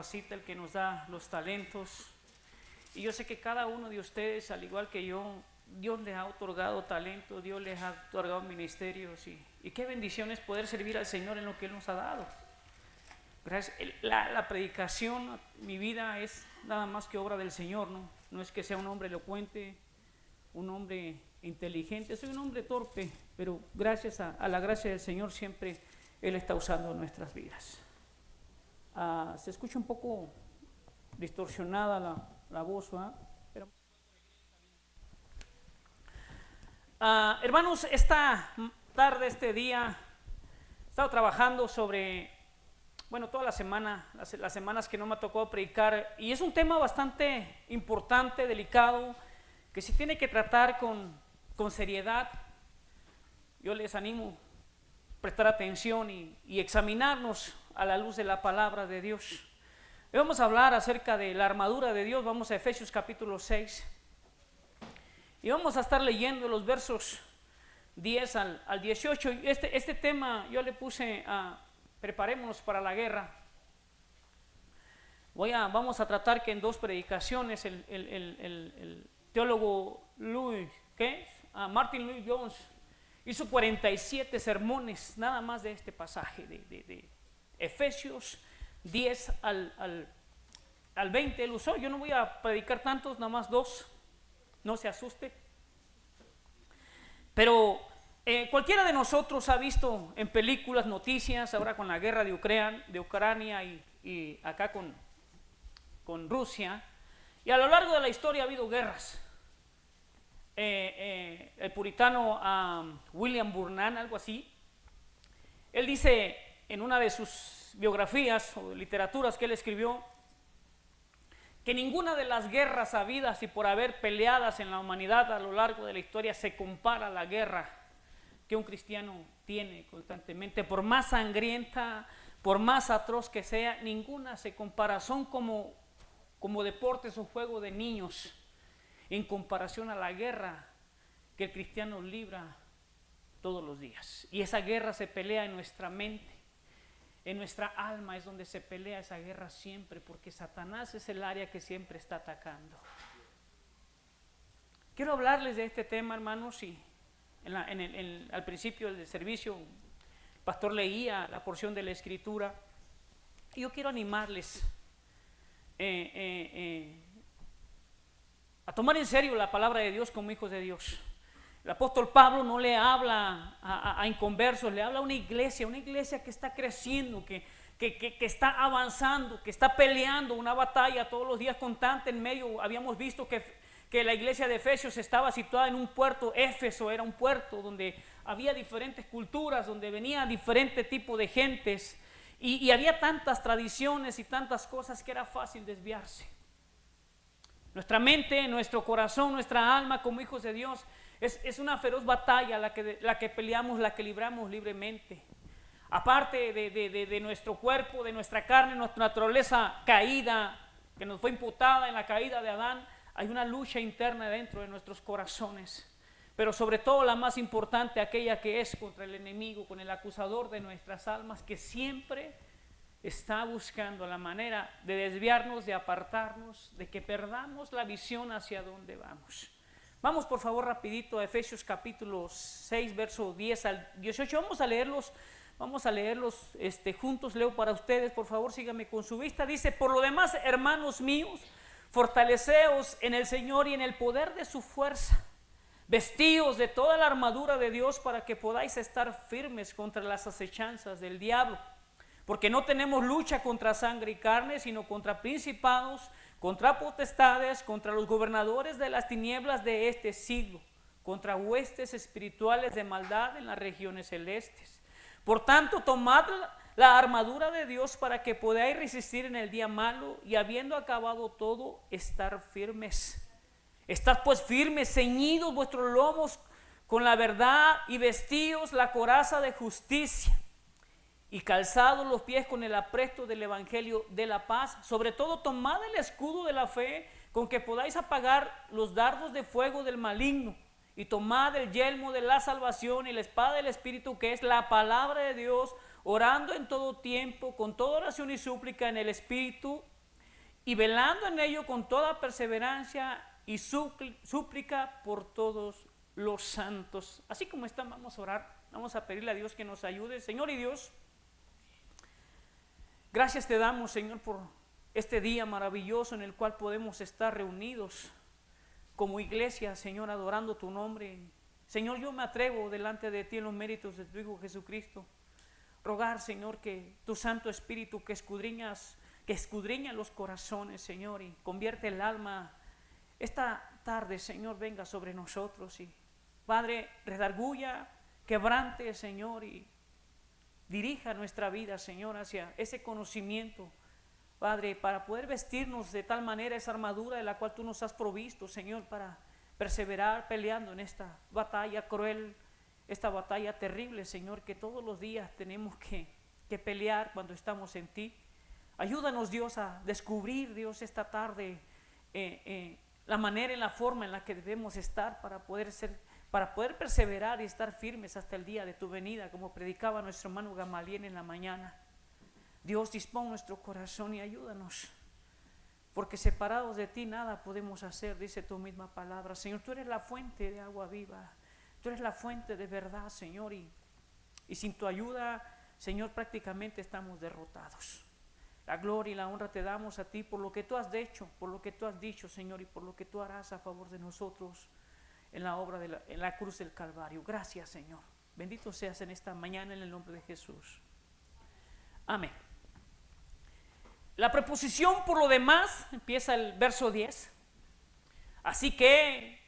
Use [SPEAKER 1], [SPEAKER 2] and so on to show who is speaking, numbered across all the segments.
[SPEAKER 1] Capacita, el que nos da los talentos. Y yo sé que cada uno de ustedes, al igual que yo, Dios les ha otorgado talentos, Dios les ha otorgado ministerios y qué bendición es poder servir al Señor en lo que Él nos ha dado. Gracias. La predicación, mi vida es nada más que obra del Señor, no es que sea un hombre elocuente, un hombre inteligente, soy un hombre torpe, pero gracias a la gracia del Señor siempre Él está usando nuestras vidas. Se escucha un poco distorsionada la voz, ¿verdad? Pero, hermanos, esta tarde, este día, he estado trabajando sobre, toda la semana, las semanas que no me ha tocado predicar, y es un tema bastante importante, delicado, que se tiene que tratar con seriedad. Yo les animo a prestar atención y examinarnos a la luz de la palabra de Dios. Hoy vamos a hablar acerca de la armadura de Dios. Vamos a Efesios capítulo 6 y vamos a estar leyendo los versos 10 al 18. Este tema yo le puse preparémonos para la guerra. Vamos a tratar que en dos predicaciones el teólogo Martin Lloyd Jones hizo 47 sermones nada más de este pasaje de Efesios 10 al 20. Él usó. Yo no voy a predicar tantos, nada más dos, no se asuste. Pero cualquiera de nosotros ha visto en películas, noticias, ahora con la guerra de Ucrania y acá con Rusia, y a lo largo de la historia ha habido guerras. El puritano William Burnham, algo así, él dice en una de sus biografías o literaturas que él escribió, que ninguna de las guerras habidas y por haber peleadas en la humanidad a lo largo de la historia se compara a la guerra que un cristiano tiene constantemente. Por más sangrienta, por más atroz que sea, ninguna se compara. Son como deportes o juego de niños en comparación a la guerra que el cristiano libra todos los días. Y esa guerra se pelea en nuestra mente. En nuestra alma es donde se pelea esa guerra siempre, porque Satanás es el área que siempre está atacando. Quiero hablarles de este tema, hermanos, y al principio del servicio el pastor leía la porción de la Escritura, y yo quiero animarles a tomar en serio la palabra de Dios como hijos de Dios. El apóstol Pablo no le habla a inconversos, le habla a una iglesia que está creciendo, que está avanzando, que está peleando una batalla todos los días constante en medio. Habíamos visto que la iglesia de Efesios estaba situada en un puerto. Éfeso era un puerto donde había diferentes culturas, donde venía diferente tipo de gentes y había tantas tradiciones y tantas cosas que era fácil desviarse. Nuestra mente, nuestro corazón, nuestra alma como hijos de Dios es una feroz batalla la que peleamos, la que libramos libremente. Aparte de nuestro cuerpo, de nuestra carne, nuestra naturaleza caída, que nos fue imputada en la caída de Adán, hay una lucha interna dentro de nuestros corazones. Pero sobre todo la más importante, aquella que es contra el enemigo, con el acusador de nuestras almas, que siempre está buscando la manera de desviarnos, de apartarnos, de que perdamos la visión hacia dónde vamos. Vamos por favor rapidito a Efesios capítulo 6, verso 10 al 18. Vamos a leerlos juntos. Leo para ustedes, por favor síganme con su vista. Dice: por lo demás, hermanos míos, fortaleceos en el Señor y en el poder de su fuerza. Vestíos de toda la armadura de Dios para que podáis estar firmes contra las acechanzas del diablo. Porque no tenemos lucha contra sangre y carne, sino contra principados, contra potestades, contra los gobernadores de las tinieblas de este siglo, contra huestes espirituales de maldad en las regiones celestes. Por tanto, tomad la armadura de Dios para que podáis resistir en el día malo y habiendo acabado todo, estar firmes. Estad pues firmes, ceñidos vuestros lomos con la verdad y vestíos la coraza de justicia y calzados los pies con el apresto del evangelio de la paz. Sobre todo tomad el escudo de la fe con que podáis apagar los dardos de fuego del maligno, y tomad el yelmo de la salvación y la espada del Espíritu, que es la palabra de Dios, orando en todo tiempo con toda oración y súplica en el Espíritu, y velando en ello con toda perseverancia y súplica por todos los santos. Así como están, vamos a orar, vamos a pedirle a Dios que nos ayude. Señor y Dios, gracias te damos, Señor, por este día maravilloso en el cual podemos estar reunidos como iglesia, Señor, adorando tu nombre. Señor, yo me atrevo delante de ti en los méritos de tu Hijo Jesucristo, rogar, Señor, que tu Santo Espíritu que escudriña los corazones, Señor, y convierte el alma, esta tarde, Señor, venga sobre nosotros y, Padre, redarguya, quebrante, Señor, y dirija nuestra vida, Señor, hacia ese conocimiento, Padre, para poder vestirnos de tal manera esa armadura de la cual tú nos has provisto, Señor, para perseverar peleando en esta batalla cruel, esta batalla terrible, Señor, que todos los días tenemos que pelear cuando estamos en ti. Ayúdanos, Dios, a descubrir, Dios, esta tarde la manera y la forma en la que debemos estar para poder perseverar y estar firmes hasta el día de tu venida, como predicaba nuestro hermano Gamaliel en la mañana. Dios, dispón nuestro corazón y ayúdanos, porque separados de ti nada podemos hacer, dice tu misma palabra. Señor, tú eres la fuente de agua viva, tú eres la fuente de verdad, Señor, y sin tu ayuda, Señor, prácticamente estamos derrotados. La gloria y la honra te damos a ti por lo que tú has hecho, por lo que tú has dicho, Señor, y por lo que tú harás a favor de nosotros en la obra en la cruz del Calvario. Gracias, Señor. Bendito seas en esta mañana en el nombre de Jesús. Amén. La preposición por lo demás empieza el verso 10. Así que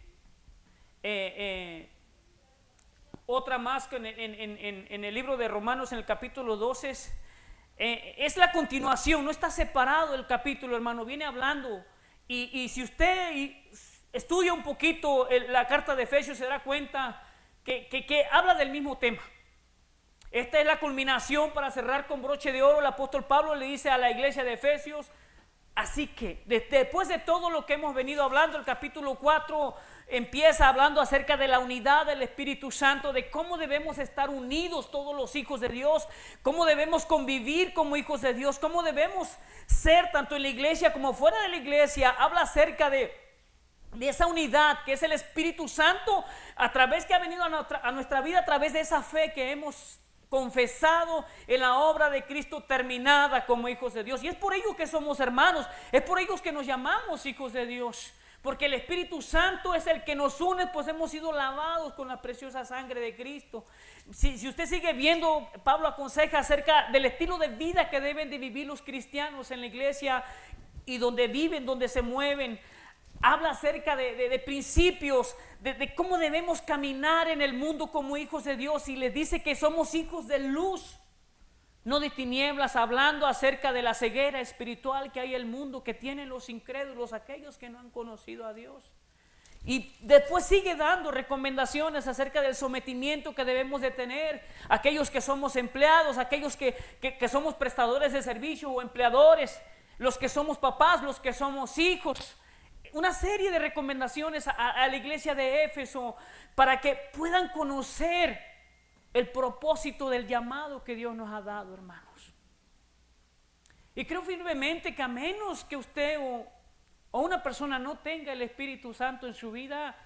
[SPEAKER 1] otra más que en el libro de Romanos, en el capítulo 12, es la continuación, no está separado el capítulo, hermano, viene hablando. Y si usted estudia un poquito la carta de Efesios, se dará cuenta que habla del mismo tema. Esta es la culminación para cerrar con broche de oro. El apóstol Pablo le dice a la iglesia de Efesios: así que después de todo lo que hemos venido hablando, el capítulo 4 empieza hablando acerca de la unidad del Espíritu Santo, de cómo debemos estar unidos todos los hijos de Dios, cómo debemos convivir como hijos de Dios, cómo debemos ser tanto en la iglesia como fuera de la iglesia. Habla acerca de esa unidad que es el Espíritu Santo a través que ha venido a nuestra vida, a través de esa fe que hemos confesado en la obra de Cristo terminada como hijos de Dios. Y es por ello que somos hermanos, es por ello que nos llamamos hijos de Dios, porque el Espíritu Santo es el que nos une, pues hemos sido lavados con la preciosa sangre de Cristo. Si usted sigue viendo, Pablo aconseja acerca del estilo de vida que deben de vivir los cristianos en la iglesia y donde viven, donde se mueven. Habla acerca de principios, de cómo debemos caminar en el mundo como hijos de Dios, y les dice que somos hijos de luz, no de tinieblas, hablando acerca de la ceguera espiritual que hay en el mundo, que tienen los incrédulos, aquellos que no han conocido a Dios. Y después sigue dando recomendaciones acerca del sometimiento que debemos de tener, aquellos que somos empleados, aquellos que somos prestadores de servicio o empleadores, los que somos papás, los que somos hijos. Una serie de recomendaciones a la iglesia de Éfeso para que puedan conocer el propósito del llamado que Dios nos ha dado, hermanos. Y creo firmemente que a menos que usted o una persona no tenga el Espíritu Santo en su vida,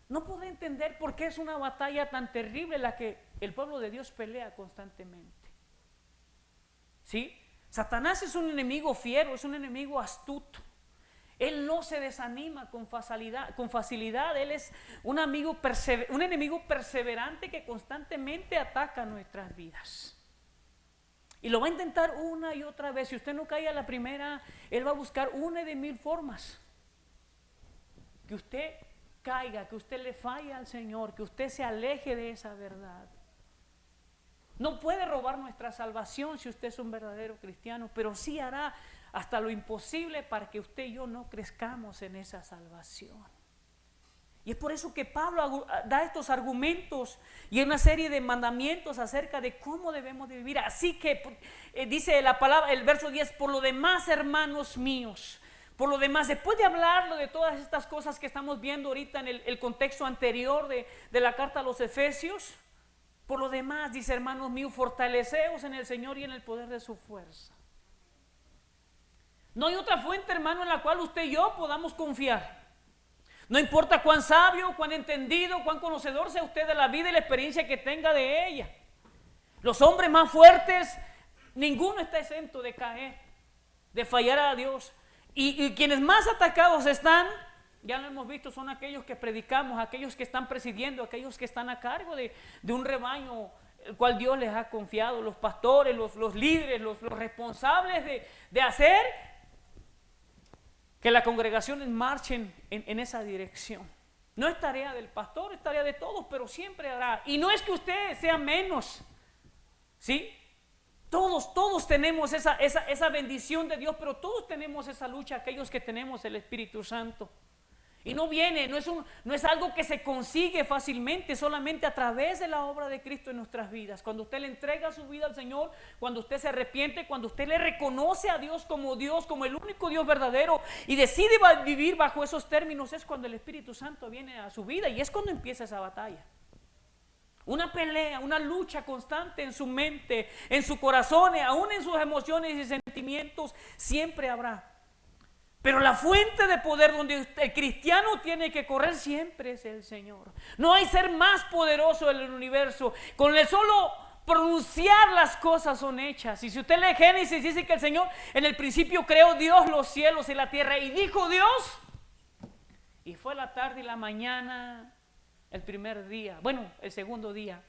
[SPEAKER 1] no puede entender por qué es una batalla tan terrible la que el pueblo de Dios pelea constantemente. ¿Sí? Satanás es un enemigo fiero, es un enemigo astuto. Él no se desanima con facilidad. Él es un enemigo perseverante que constantemente ataca nuestras vidas. Y lo va a intentar una y otra vez. Si usted no cae a la primera, él va a buscar una de 1000 formas. Que usted caiga, que usted le falle al Señor, que usted se aleje de esa verdad. No puede robar nuestra salvación si usted es un verdadero cristiano, pero sí hará hasta lo imposible para que usted y yo no crezcamos en esa salvación. Y es por eso que Pablo da estos argumentos y una serie de mandamientos acerca de cómo debemos de vivir. Así que dice la palabra, el verso 10, por lo demás, hermanos míos, por lo demás, después de hablarlo de todas estas cosas que estamos viendo ahorita en el contexto anterior de la carta a los Efesios, por lo demás, dice, hermanos míos, fortaleceos en el Señor y en el poder de su fuerza. No hay otra fuente, hermano, en la cual usted y yo podamos confiar. No importa cuán sabio, cuán entendido, cuán conocedor sea usted de la vida y la experiencia que tenga de ella. Los hombres más fuertes, ninguno está exento de caer, de fallar a Dios. Y quienes más atacados están, ya lo hemos visto, son aquellos que predicamos, aquellos que están presidiendo, aquellos que están a cargo de un rebaño, el cual Dios les ha confiado, los pastores, los líderes, los responsables de hacer que las congregaciones marchen en esa dirección. No es tarea del pastor, es tarea de todos, pero siempre habrá. Y no es que usted sea menos, ¿sí? Todos tenemos esa bendición de Dios, pero todos tenemos esa lucha, aquellos que tenemos el Espíritu Santo. Y no es algo que se consigue fácilmente, solamente a través de la obra de Cristo en nuestras vidas. Cuando usted le entrega su vida al Señor, cuando usted se arrepiente, cuando usted le reconoce a Dios, como el único Dios verdadero, y decide vivir bajo esos términos, es cuando el Espíritu Santo viene a su vida y es cuando empieza esa batalla. Una pelea, una lucha constante en su mente, en su corazón, aún en sus emociones y sentimientos, siempre habrá. Pero la fuente de poder donde el cristiano tiene que correr siempre es el Señor. No hay ser más poderoso en el universo. Con el solo pronunciar las cosas son hechas. Y si usted lee Génesis, dice que el Señor en el principio creó Dios los cielos y la tierra. Y dijo Dios, y fue la tarde y la mañana, el primer día, el segundo día.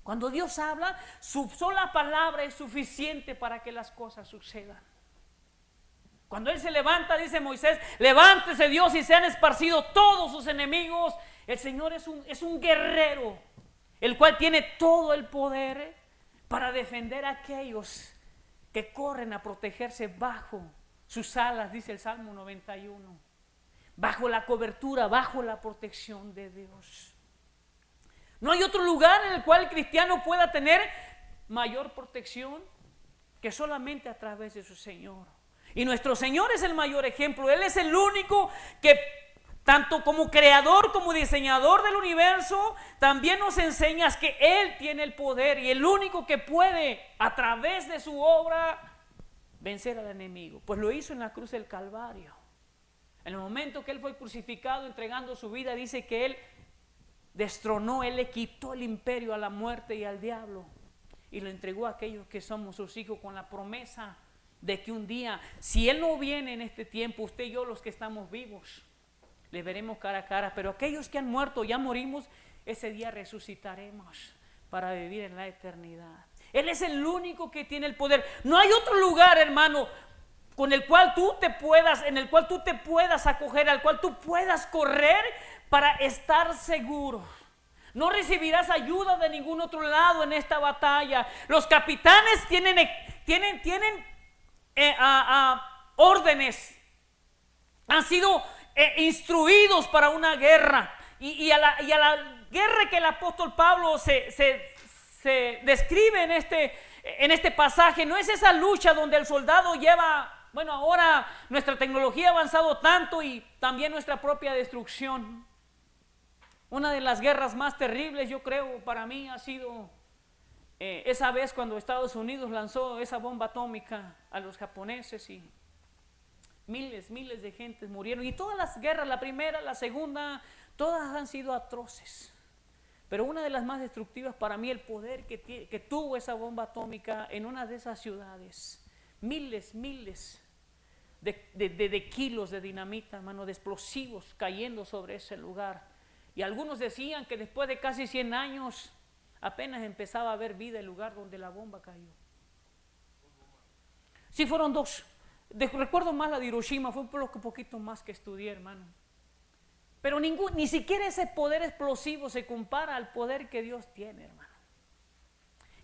[SPEAKER 1] Cuando Dios habla, su sola palabra es suficiente para que las cosas sucedan. Cuando Él se levanta, dice Moisés, levántese Dios y se han esparcido todos sus enemigos. El Señor es un guerrero, el cual tiene todo el poder para defender a aquellos que corren a protegerse bajo sus alas, dice el Salmo 91. Bajo la cobertura, bajo la protección de Dios. No hay otro lugar en el cual el cristiano pueda tener mayor protección que solamente a través de su Señor. Y nuestro Señor es el mayor ejemplo. Él es el único que, tanto como creador como diseñador del universo, también nos enseña que Él tiene el poder y el único que puede, a través de su obra, vencer al enemigo. Pues lo hizo en la cruz del Calvario. En el momento que Él fue crucificado, entregando su vida, dice que Él destronó, Él le quitó el imperio a la muerte y al diablo y lo entregó a aquellos que somos sus hijos, con la promesa de que un día, si Él no viene en este tiempo, usted y yo, los que estamos vivos, le veremos cara a cara. Pero aquellos que han muerto, ya morimos, ese día resucitaremos para vivir en la eternidad. Él es el único que tiene el poder. No hay otro lugar, hermano, en el cual tú te puedas acoger, al cual tú puedas correr para estar seguro. No recibirás ayuda de ningún otro lado en esta batalla. Los capitanes tienen órdenes, han sido instruidos para una guerra, y a la guerra que el apóstol Pablo se describe en este pasaje, no es esa lucha donde el soldado lleva, ahora nuestra tecnología ha avanzado tanto y también nuestra propia destrucción. Una de las guerras más terribles, yo creo, para mí ha sido esa vez cuando Estados Unidos lanzó esa bomba atómica a los japoneses y miles de gentes murieron. Y todas las guerras, la primera, la segunda, todas han sido atroces. Pero una de las más destructivas para mí, el poder que tuvo esa bomba atómica en una de esas ciudades. Miles de kilos de dinamita, hermano, de explosivos cayendo sobre ese lugar. Y algunos decían que después de casi 100 años apenas empezaba a haber vida en el lugar donde la bomba cayó. Sí, fueron dos. Recuerdo más la de Hiroshima, fue un poquito más que estudié, hermano. Pero ni siquiera ese poder explosivo se compara al poder que Dios tiene, hermano.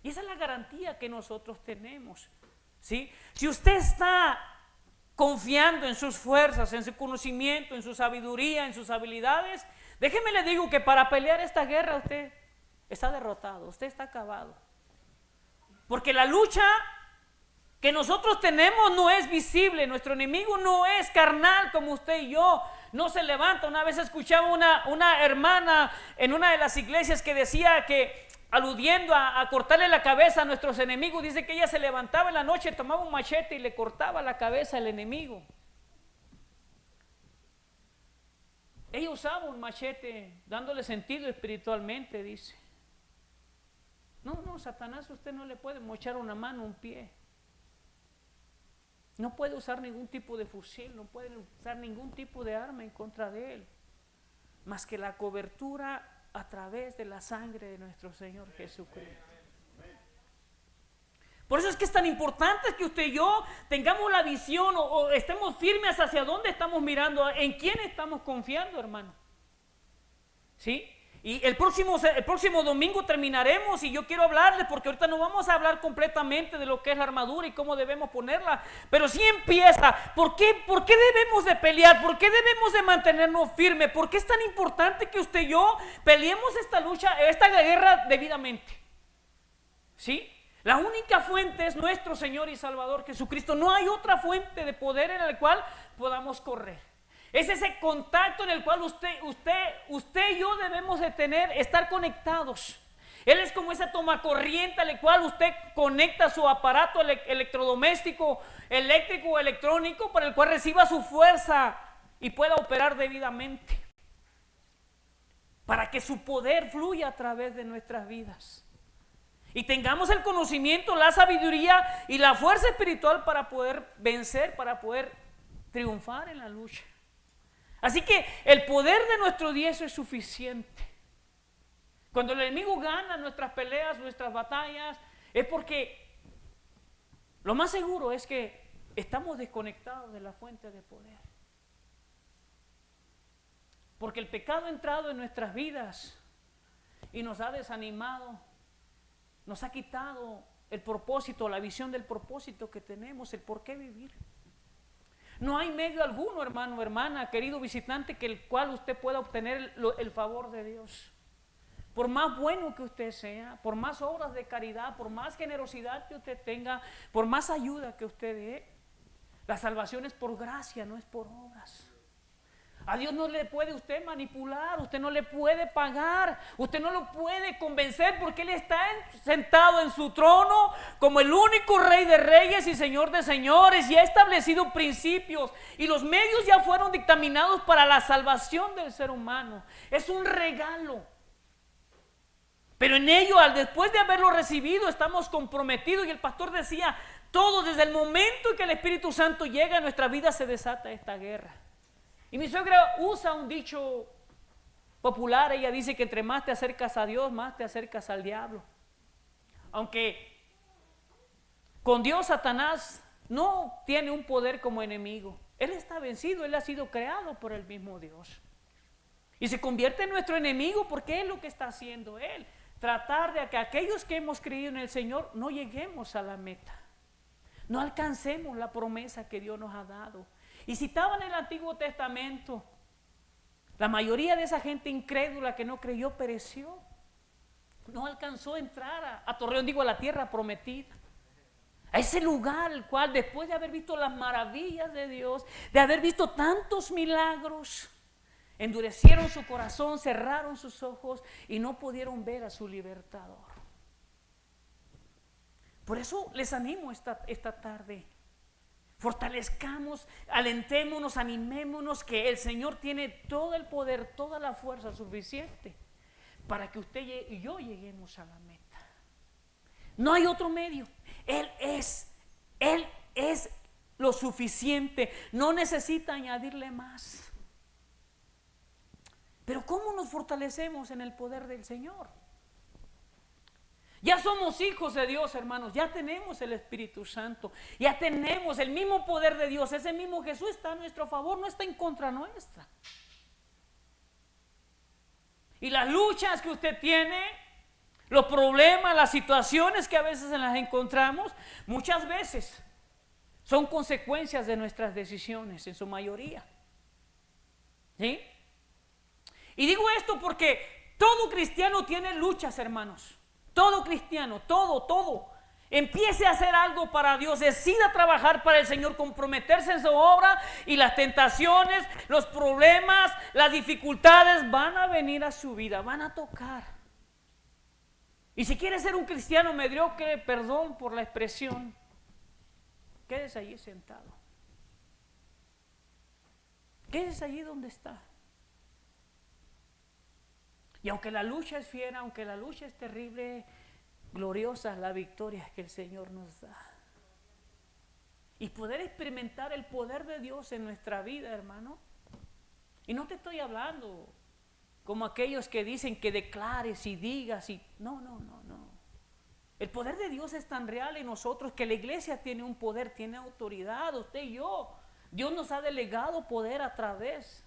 [SPEAKER 1] Y esa es la garantía que nosotros tenemos, ¿sí? Si usted está confiando en sus fuerzas, en su conocimiento, en su sabiduría, en sus habilidades, déjeme le digo que para pelear esta guerra usted está derrotado, usted está acabado. Porque la lucha que nosotros tenemos no es visible, nuestro enemigo no es carnal como usted y yo, no se levanta. Una vez escuchaba una hermana en una de las iglesias que decía que aludiendo a cortarle la cabeza a nuestros enemigos, dice que ella se levantaba en la noche, tomaba un machete y le cortaba la cabeza al enemigo. Ella usaba un machete dándole sentido espiritualmente, dice. No, Satanás, usted no le puede mochar una mano, un pie. No puede usar ningún tipo de fusil, no puede usar ningún tipo de arma en contra de él, más que la cobertura a través de la sangre de nuestro Señor Jesucristo. Por eso es que es tan importante que usted y yo tengamos la visión o estemos firmes hacia dónde estamos mirando, en quién estamos confiando, hermano. ¿Sí? Y el próximo domingo terminaremos, y yo quiero hablarles, porque ahorita no vamos a hablar completamente de lo que es la armadura y cómo debemos ponerla, pero sí empieza. ¿Por qué debemos de pelear? ¿Por qué debemos de mantenernos firmes? ¿Por qué es tan importante que usted y yo peleemos esta lucha, esta guerra debidamente? ¿Sí? La única fuente es nuestro Señor y Salvador Jesucristo. No hay otra fuente de poder en la cual podamos correr. Es ese contacto en el cual usted y yo debemos de estar conectados. Él es como esa tomacorriente al cual usted conecta su aparato electrodoméstico, eléctrico o electrónico, para el cual reciba su fuerza y pueda operar debidamente, para que su poder fluya a través de nuestras vidas. Y tengamos el conocimiento, la sabiduría y la fuerza espiritual para poder vencer, para poder triunfar en la lucha. Así que el poder de nuestro Dios es suficiente. Cuando el enemigo gana nuestras peleas, nuestras batallas, es porque lo más seguro es que estamos desconectados de la fuente de poder. Porque el pecado ha entrado en nuestras vidas y nos ha desanimado. Nos ha quitado el propósito, la visión del propósito que tenemos, el por qué vivir. No hay medio alguno, hermano, hermana, querido visitante, que el cual usted pueda obtener el favor de Dios. Por más bueno que usted sea, por más obras de caridad, por más generosidad que usted tenga, por más ayuda que usted dé, la salvación es por gracia, no es por obras. A Dios no le puede usted manipular, usted no le puede pagar, usted no lo puede convencer, porque Él está sentado en su trono como el único Rey de reyes y Señor de señores, y ha establecido principios, y los medios ya fueron dictaminados para la salvación del ser humano. Es un regalo, pero en ello, después de haberlo recibido, estamos comprometidos. Y el pastor decía, todo desde el momento en que el Espíritu Santo llega a nuestra vida se desata esta guerra. Y mi suegra usa un dicho popular. Ella dice que entre más te acercas a Dios, más te acercas al diablo. Aunque con Dios Satanás no tiene un poder como enemigo. Él está vencido, él ha sido creado por el mismo Dios. Y se convierte en nuestro enemigo porque es lo que está haciendo él. Tratar de que aquellos que hemos creído en el Señor no lleguemos a la meta. No alcancemos la promesa que Dios nos ha dado. Y citaban el Antiguo Testamento, la mayoría de esa gente incrédula que no creyó pereció. No alcanzó a entrar a Torreón, a la tierra prometida. A ese lugar el cual, después de haber visto las maravillas de Dios, de haber visto tantos milagros, endurecieron su corazón, cerraron sus ojos y no pudieron ver a su libertador. Por eso les animo esta tarde. Fortalezcamos, alentémonos, animémonos, que el Señor tiene todo el poder, toda la fuerza suficiente para que usted y yo lleguemos a la meta. No hay otro medio. Él es lo suficiente, no necesita añadirle más. Pero ¿cómo nos fortalecemos en el poder del Señor? Ya somos hijos de Dios, hermanos, ya tenemos el Espíritu Santo, ya tenemos el mismo poder de Dios, ese mismo Jesús está a nuestro favor, no está en contra nuestra. Y las luchas que usted tiene, los problemas, las situaciones que a veces las encontramos, muchas veces son consecuencias de nuestras decisiones, en su mayoría. ¿Sí? Y digo esto porque todo cristiano tiene luchas, hermanos. Todo cristiano, todo, empiece a hacer algo para Dios, decida trabajar para el Señor, comprometerse en su obra, y las tentaciones, los problemas, las dificultades van a venir a su vida, van a tocar. Y si quieres ser un cristiano mediocre, perdón por la expresión, quédese allí sentado. Quédese allí donde está. Y aunque la lucha es fiera, aunque la lucha es terrible, gloriosa es la victoria que el Señor nos da. Y poder experimentar el poder de Dios en nuestra vida, hermano. Y no te estoy hablando como aquellos que dicen que declares y digas y no. El poder de Dios es tan real en nosotros que la iglesia tiene un poder, tiene autoridad, usted y yo. Dios nos ha delegado poder a través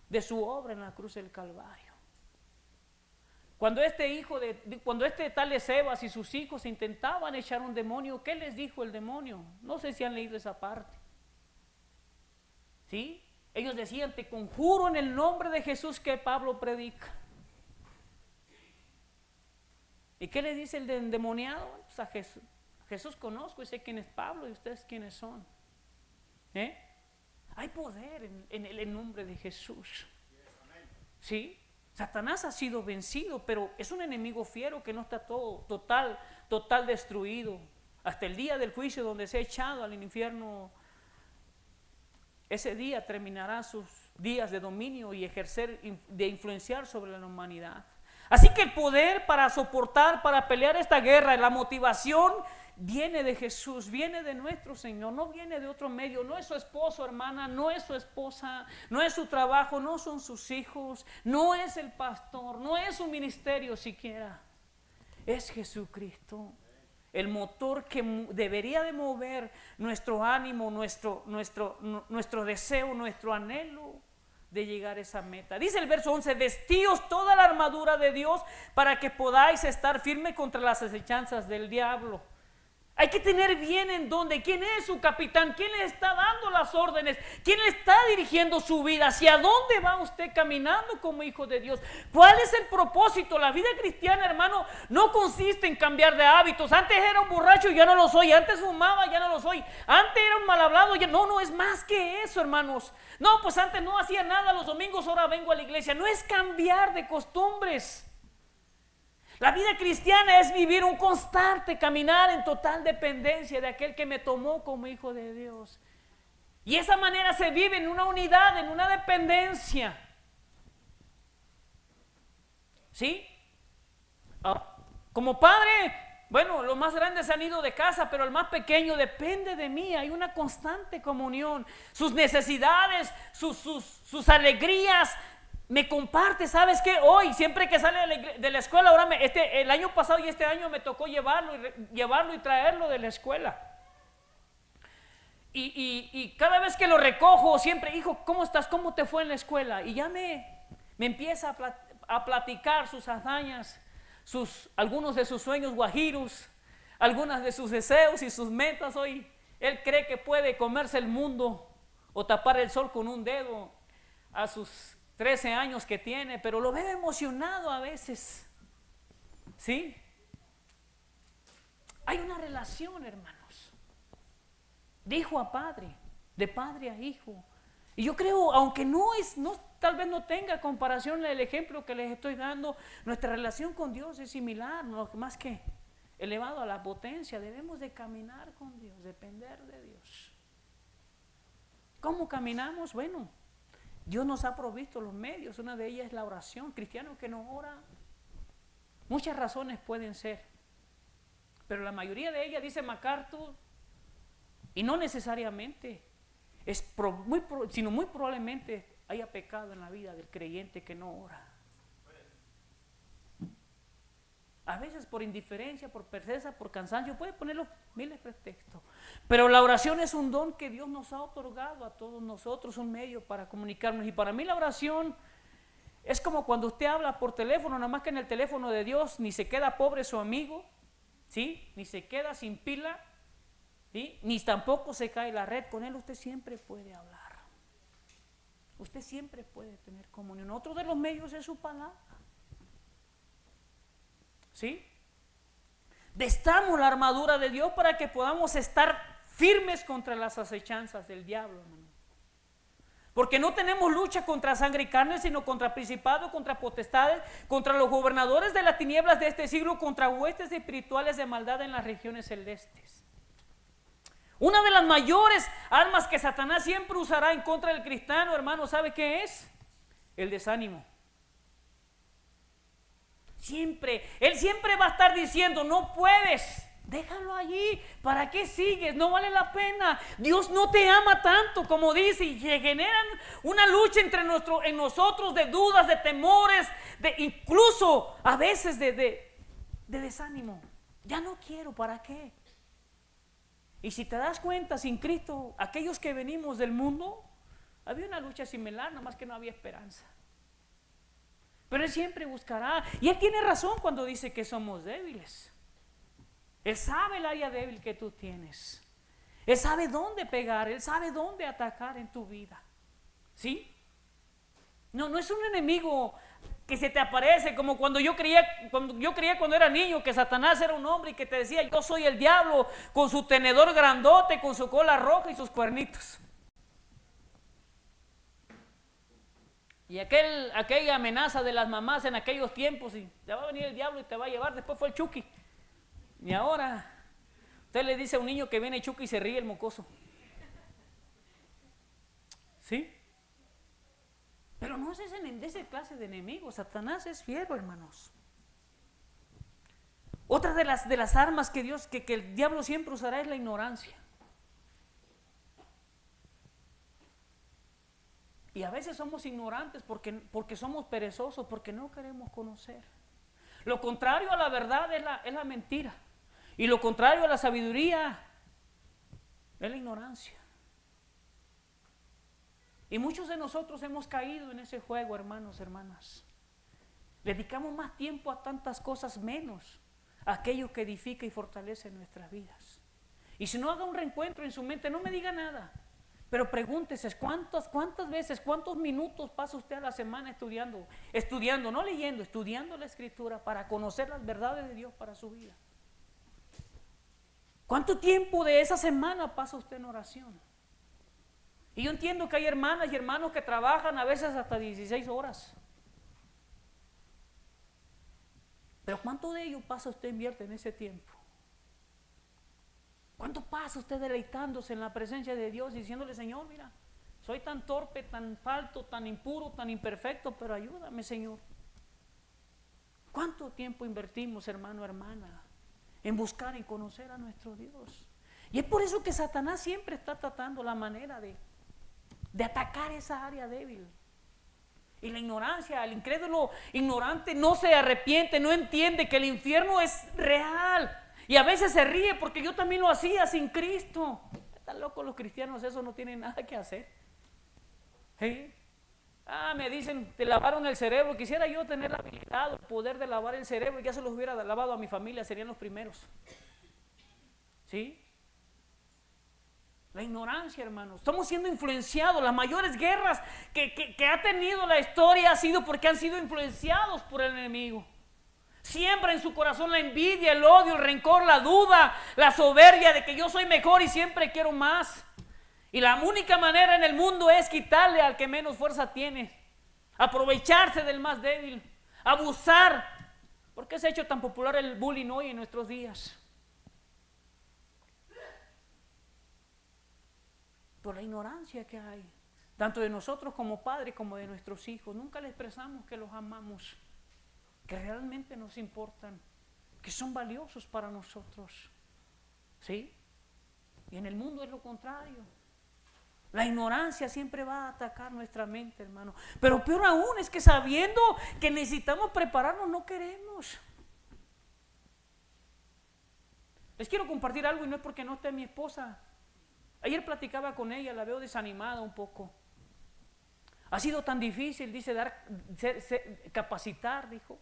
[SPEAKER 1] de su obra en la cruz del Calvario. Cuando este tal Escevas y sus hijos intentaban echar un demonio, ¿qué les dijo el demonio? No sé si han leído esa parte. ¿Sí? Ellos decían, te conjuro en el nombre de Jesús que Pablo predica. ¿Y qué le dice el endemoniado? Pues a Jesús. Jesús conozco y sé quién es Pablo y ustedes quiénes son. Hay poder en el nombre de Jesús. ¿Sí? Satanás ha sido vencido, pero es un enemigo fiero que no está total destruido. Hasta el día del juicio donde sea echado al infierno, ese día terminará sus días de dominio y ejercer, de influenciar sobre la humanidad. Así que el poder para soportar, para pelear esta guerra, la motivación viene de Jesús, viene de nuestro Señor, no viene de otro medio, no es su esposo, hermana, no es su esposa, no es su trabajo, no son sus hijos, no es el pastor, no es su ministerio siquiera, es Jesucristo. El motor que debería de mover nuestro ánimo, nuestro deseo, nuestro anhelo de llegar a esa meta. Dice el verso 11, vestíos toda la armadura de Dios para que podáis estar firme contra las acechanzas del diablo. Hay que tener bien en dónde, quién es su capitán, quién le está dando las órdenes, quién le está dirigiendo su vida, hacia dónde va usted caminando como hijo de Dios. ¿Cuál es el propósito? La vida cristiana, hermano, no consiste en cambiar de hábitos. Antes era un borracho, ya no lo soy. Antes fumaba, ya no lo soy. Antes era un mal hablado, ya no es más que eso, hermanos. No, pues antes no hacía nada los domingos, ahora vengo a la iglesia. No es cambiar de costumbres. La vida cristiana es vivir un constante caminar en total dependencia de aquel que me tomó como hijo de Dios. Y esa manera se vive en una unidad, en una dependencia. ¿Sí? Como padre, bueno, los más grandes han ido de casa, pero el más pequeño depende de mí. Hay una constante comunión. Sus necesidades, sus alegrías, me comparte. ¿Sabes qué? Hoy, siempre que sale de la escuela, ahora el año pasado y este año me tocó llevarlo y traerlo de la escuela. Y cada vez que lo recojo, siempre, hijo, ¿cómo estás? ¿Cómo te fue en la escuela? Y ya me empieza a platicar sus hazañas, algunos de sus sueños guajiros, algunas de sus deseos y sus metas. Hoy él cree que puede comerse el mundo o tapar el sol con un dedo a sus 13 años que tiene, pero lo veo emocionado a veces. ¿Sí? Hay una relación, hermanos, de hijo a padre, de padre a hijo. Y yo creo, aunque tal vez no tenga comparación el ejemplo que les estoy dando, nuestra relación con Dios es similar, no más que elevado a la potencia. Debemos de caminar con Dios, depender de Dios. ¿Cómo caminamos? Bueno, Dios nos ha provisto los medios, una de ellas es la oración. Cristiano que no ora, muchas razones pueden ser, pero la mayoría de ellas, dice MacArthur, y no necesariamente, sino muy probablemente haya pecado en la vida del creyente que no ora. A veces por indiferencia, por pereza, por cansancio, puede poner los miles de pretextos. Pero la oración es un don que Dios nos ha otorgado a todos nosotros, un medio para comunicarnos. Y para mí la oración es como cuando usted habla por teléfono, nada más que en el teléfono de Dios ni se queda pobre su amigo, ¿sí? Ni se queda sin pila, ¿sí? Ni tampoco se cae la red. Con él usted siempre puede hablar. Usted siempre puede tener comunión. Otro de los medios es su palabra. ¿Sí? Vestamos la armadura de Dios para que podamos estar firmes contra las acechanzas del diablo, hermano. Porque no tenemos lucha contra sangre y carne, sino contra principados, contra potestades, contra los gobernadores de las tinieblas de este siglo, contra huestes espirituales de maldad en las regiones celestes. Una de las mayores armas que Satanás siempre usará en contra del cristiano, hermano, ¿sabe qué es? El desánimo. Siempre, él siempre va a estar diciendo, no puedes. Déjalo allí, ¿para qué sigues? No vale la pena. Dios no te ama tanto como dice, y generan una lucha en nosotros de dudas, de temores, de incluso a veces de desánimo. Ya no quiero, ¿para qué? Y si te das cuenta, sin Cristo, aquellos que venimos del mundo, había una lucha similar, nada más que no había esperanza. Pero Él siempre buscará, y Él tiene razón cuando dice que somos débiles. Él sabe el área débil que tú tienes. Él sabe dónde pegar, Él sabe dónde atacar en tu vida. ¿Sí? No es un enemigo que se te aparece como cuando yo creía cuando era niño que Satanás era un hombre y que te decía, yo soy el diablo, con su tenedor grandote, con su cola roja y sus cuernitos. Y aquella amenaza de las mamás en aquellos tiempos, y te va a venir el diablo y te va a llevar. Después fue el Chucky. Y ahora usted le dice a un niño que viene Chucky y se ríe el mocoso. ¿Sí? Pero no es de esa clase de enemigo. Satanás es fiero, hermanos. Otra de las armas que el diablo siempre usará es la ignorancia. Y a veces somos ignorantes porque somos perezosos, porque no queremos conocer. Lo contrario a la verdad es la mentira. Y lo contrario a la sabiduría es la ignorancia. Y muchos de nosotros hemos caído en ese juego, hermanos, hermanas. Dedicamos más tiempo a tantas cosas menos a aquello que edifica y fortalece nuestras vidas. Y si no haga un reencuentro en su mente, no me diga nada. Pero pregúntese, ¿cuántas veces, cuántos minutos pasa usted a la semana estudiando, no leyendo, estudiando la Escritura para conocer las verdades de Dios para su vida? ¿Cuánto tiempo de esa semana pasa usted en oración? Y yo entiendo que hay hermanas y hermanos que trabajan a veces hasta 16 horas. Pero ¿cuánto de ello invierte en ese tiempo? ¿Cuánto pasa usted deleitándose en la presencia de Dios y diciéndole, Señor, mira, soy tan torpe, tan falto, tan impuro, tan imperfecto, pero ayúdame, Señor? ¿Cuánto tiempo invertimos, hermano, hermana, en buscar y conocer a nuestro Dios? Y es por eso que Satanás siempre está tratando la manera de atacar esa área débil. Y la ignorancia, el incrédulo ignorante no se arrepiente, no entiende que el infierno es real. Y a veces se ríe porque yo también lo hacía sin Cristo. Están locos los cristianos, eso no tienen nada que hacer. ¿Sí? Me dicen, te lavaron el cerebro. Quisiera yo tener la habilidad, el poder de lavar el cerebro. Ya se los hubiera lavado a mi familia, serían los primeros. ¿Sí? La ignorancia, hermanos. Estamos siendo influenciados. Las mayores guerras que ha tenido la historia ha sido porque han sido influenciados por el enemigo. Siembra en su corazón la envidia, el odio, el rencor, la duda, la soberbia de que yo soy mejor y siempre quiero más. Y la única manera en el mundo es quitarle al que menos fuerza tiene, aprovecharse del más débil, abusar. ¿Por qué se ha hecho tan popular el bullying hoy en nuestros días? Por la ignorancia que hay, tanto de nosotros como padres como de nuestros hijos. Nunca les expresamos que los amamos, que realmente nos importan, que son valiosos para nosotros. ¿Sí? Y en el mundo es lo contrario. La ignorancia siempre va a atacar nuestra mente, hermano. Pero peor aún es que sabiendo que necesitamos prepararnos, no queremos. Les quiero compartir algo y no es porque no esté mi esposa. Ayer platicaba con ella, la veo desanimada un poco. Ha sido tan difícil, dice, capacitar, dijo.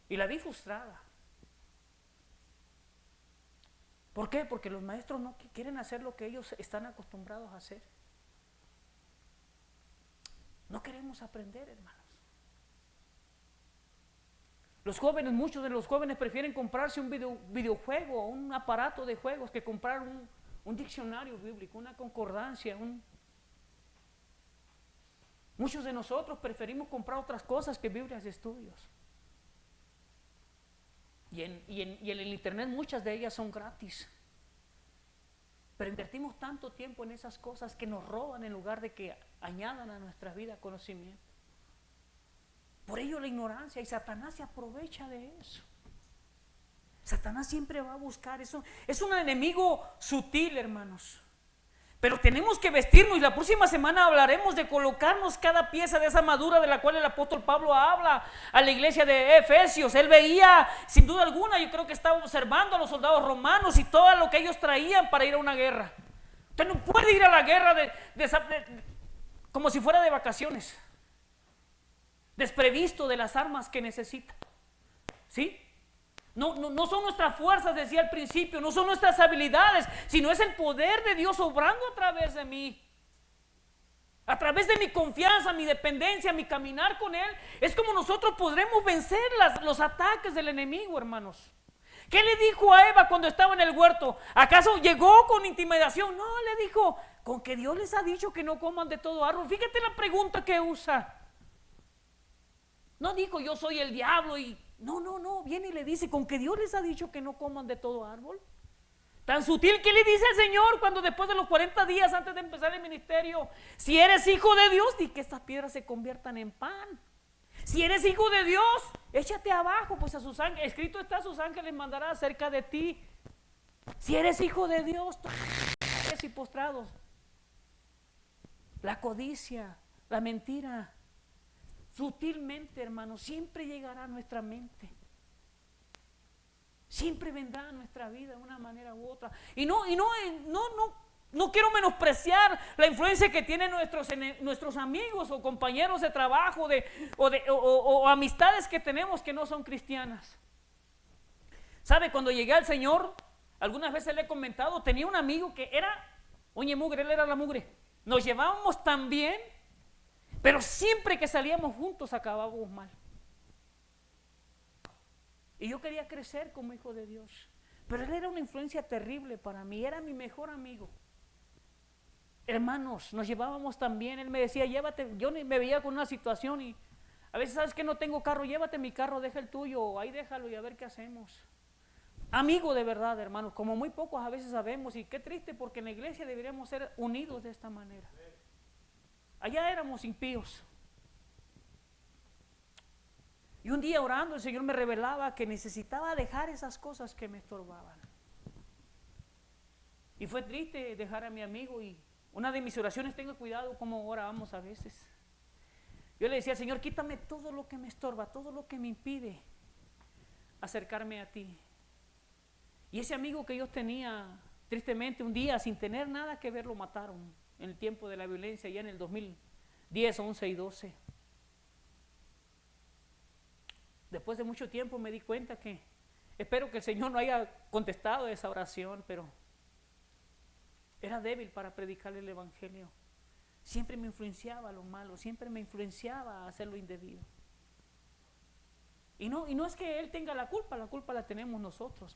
[SPEAKER 1] Y la vi frustrada. ¿Por qué? Porque los maestros no quieren hacer lo que ellos están acostumbrados a hacer. No queremos aprender, hermanos. Muchos de los jóvenes prefieren comprarse un videojuego o un aparato de juegos que comprar un diccionario bíblico, una concordancia. Muchos de nosotros preferimos comprar otras cosas que Biblias de estudios. Y en el internet muchas de ellas son gratis. Pero invertimos tanto tiempo en esas cosas que nos roban en lugar de que añadan a nuestra vida conocimiento. Por ello la ignorancia, y Satanás se aprovecha de eso. Satanás siempre va a buscar eso. Es un enemigo sutil, hermanos. Pero tenemos que vestirnos, y la próxima semana hablaremos de colocarnos cada pieza de esa armadura de la cual el apóstol Pablo habla a la iglesia de Efesios. Él veía, sin duda alguna, yo creo que estaba observando a los soldados romanos y todo lo que ellos traían para ir a una guerra. Usted no puede ir a la guerra como si fuera de vacaciones, desprevisto de las armas que necesita. ¿Sí? No son nuestras fuerzas, decía al principio, no son nuestras habilidades, sino es el poder de Dios obrando a través de mí. A través de mi confianza, mi dependencia, mi caminar con Él, es como nosotros podremos vencer los ataques del enemigo, hermanos. ¿Qué le dijo a Eva cuando estaba en el huerto? ¿Acaso llegó con intimidación? No, le dijo, con que Dios les ha dicho que no coman de todo árbol. Fíjate la pregunta que usa. No dijo yo soy el diablo y... No, viene y le dice, con que Dios les ha dicho que no coman de todo árbol. Tan sutil que le dice el Señor cuando después de los 40 días antes de empezar el ministerio, si eres hijo de Dios, di que estas piedras se conviertan en pan. Si eres hijo de Dios, échate abajo, pues a sus ángeles, escrito está, sus ángeles mandará acerca de ti. Si eres hijo de Dios, y postrados. La codicia, la mentira, sutilmente, hermano, siempre llegará a nuestra mente. Siempre vendrá a nuestra vida de una manera u otra. Y no quiero menospreciar la influencia que tienen nuestros amigos o compañeros de trabajo o amistades que tenemos que no son cristianas. ¿Sabe? Cuando llegué al Señor, algunas veces le he comentado, tenía un amigo que era, oye, mugre, él era la mugre. Nos llevábamos tan bien, pero siempre que salíamos juntos acabábamos mal. Y yo quería crecer como hijo de Dios, pero él era una influencia terrible para mí, era mi mejor amigo. Hermanos, nos llevábamos tan bien, él me decía, llévate, yo me veía con una situación y a veces, ¿sabes que no tengo carro? Llévate mi carro, deja el tuyo, o ahí déjalo y a ver qué hacemos. Amigo de verdad, hermanos, como muy pocos a veces sabemos, y qué triste porque en la iglesia deberíamos ser unidos de esta manera. Allá éramos impíos. Y un día orando el Señor me revelaba que necesitaba dejar esas cosas que me estorbaban. Y fue triste dejar a mi amigo, y una de mis oraciones, tenga cuidado como oramos a veces. Yo le decía, Señor, quítame todo lo que me estorba, todo lo que me impide acercarme a ti. Y ese amigo que yo tenía, tristemente un día sin tener nada que ver lo mataron en el tiempo de la violencia, ya en el 2010, 11 y 12. Después de mucho tiempo me di cuenta que, espero que el Señor no haya contestado esa oración, pero era débil para predicarle el evangelio. Siempre me influenciaba lo malo, siempre me influenciaba a hacer lo indebido. Y no es que él tenga la culpa la tenemos nosotros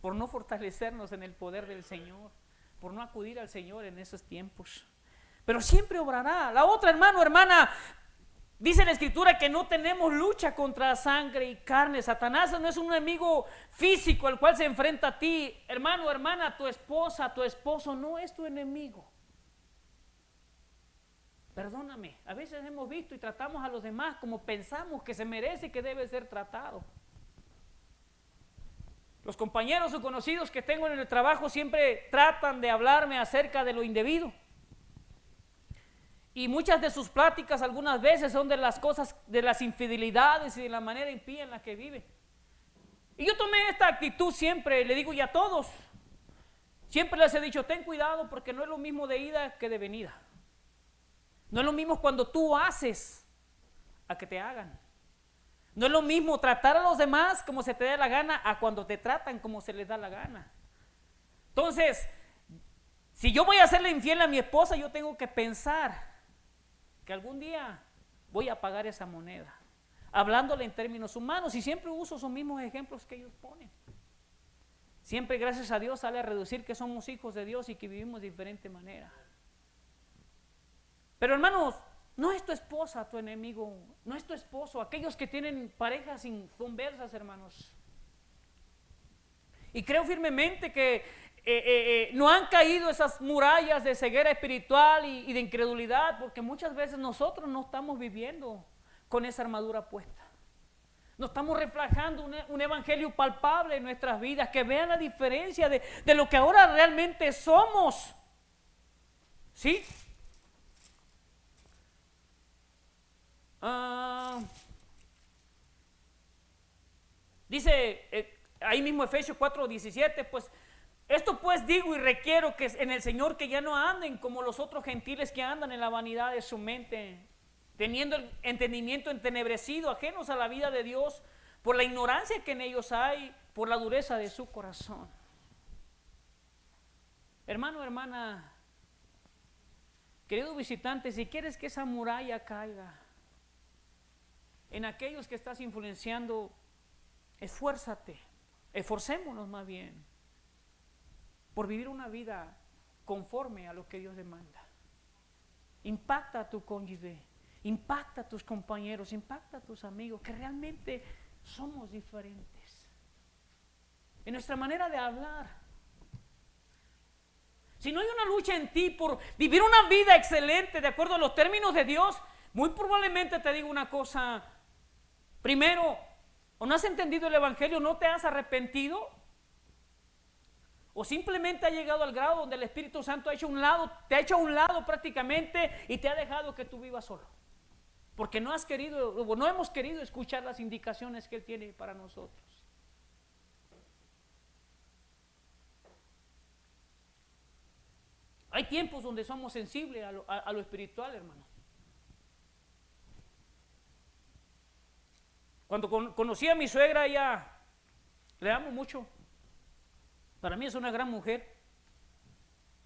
[SPEAKER 1] por no fortalecernos en el poder del Señor, por no acudir al Señor en esos tiempos. Pero siempre obrará. La otra, hermana, dice la Escritura que no tenemos lucha contra sangre y carne. Satanás no es un enemigo físico al cual se enfrenta a ti. Hermano, hermana, tu esposa, tu esposo no es tu enemigo. Perdóname, a veces hemos visto y tratamos a los demás como pensamos que se merece y que debe ser tratado. Los compañeros o conocidos que tengo en el trabajo siempre tratan de hablarme acerca de lo indebido. Y muchas de sus pláticas algunas veces son de las cosas, de las infidelidades y de la manera impía en la que vive. Y yo tomé esta actitud siempre, le digo, y a todos, siempre les he dicho, ten cuidado porque no es lo mismo de ida que de venida. No es lo mismo cuando tú haces a que te hagan. No es lo mismo tratar a los demás como se te dé la gana a cuando te tratan como se les da la gana. Entonces, si yo voy a serle infiel a mi esposa, yo tengo que pensar que algún día voy a pagar esa moneda, hablándole en términos humanos, y siempre uso esos mismos ejemplos que ellos ponen. siempre gracias a Dios sale a reducir que somos hijos de Dios y que vivimos de diferente manera. Pero hermanos, no es tu esposa tu enemigo, no es tu esposo, aquellos que tienen parejas inconversas, hermanos. Y creo firmemente que no han caído esas murallas de ceguera espiritual y de incredulidad, porque muchas veces nosotros no estamos viviendo con esa armadura puesta. No estamos reflejando un evangelio palpable en nuestras vidas, que vean la diferencia de lo que ahora realmente somos. ¿Sí? Dice ahí mismo Efesios 4:17, pues esto pues digo y requiero que en el Señor que ya no anden como los otros gentiles que andan en la vanidad de su mente, teniendo el entendimiento entenebrecido, ajenos a la vida de Dios, por la ignorancia que en ellos hay, por la dureza de su corazón. Hermano, hermana, querido visitante, si quieres que esa muralla caiga en aquellos que estás influenciando, esfuérzate, esforcémonos más bien por vivir una vida conforme a lo que Dios demanda. Impacta a tu cónyuge, impacta a tus compañeros, impacta a tus amigos, que realmente somos diferentes en nuestra manera de hablar. Si no hay una lucha en ti por vivir una vida excelente de acuerdo a los términos de Dios, muy probablemente te digo una cosa. Primero, o no has entendido el evangelio, no te has arrepentido, o simplemente has llegado al grado donde el Espíritu Santo te ha hecho a un lado prácticamente y te ha dejado que tú vivas solo, porque no hemos querido escuchar las indicaciones que Él tiene para nosotros. Hay tiempos donde somos sensibles a lo espiritual, hermano. Cuando conocí a mi suegra, ella le amo mucho. Para mí es una gran mujer.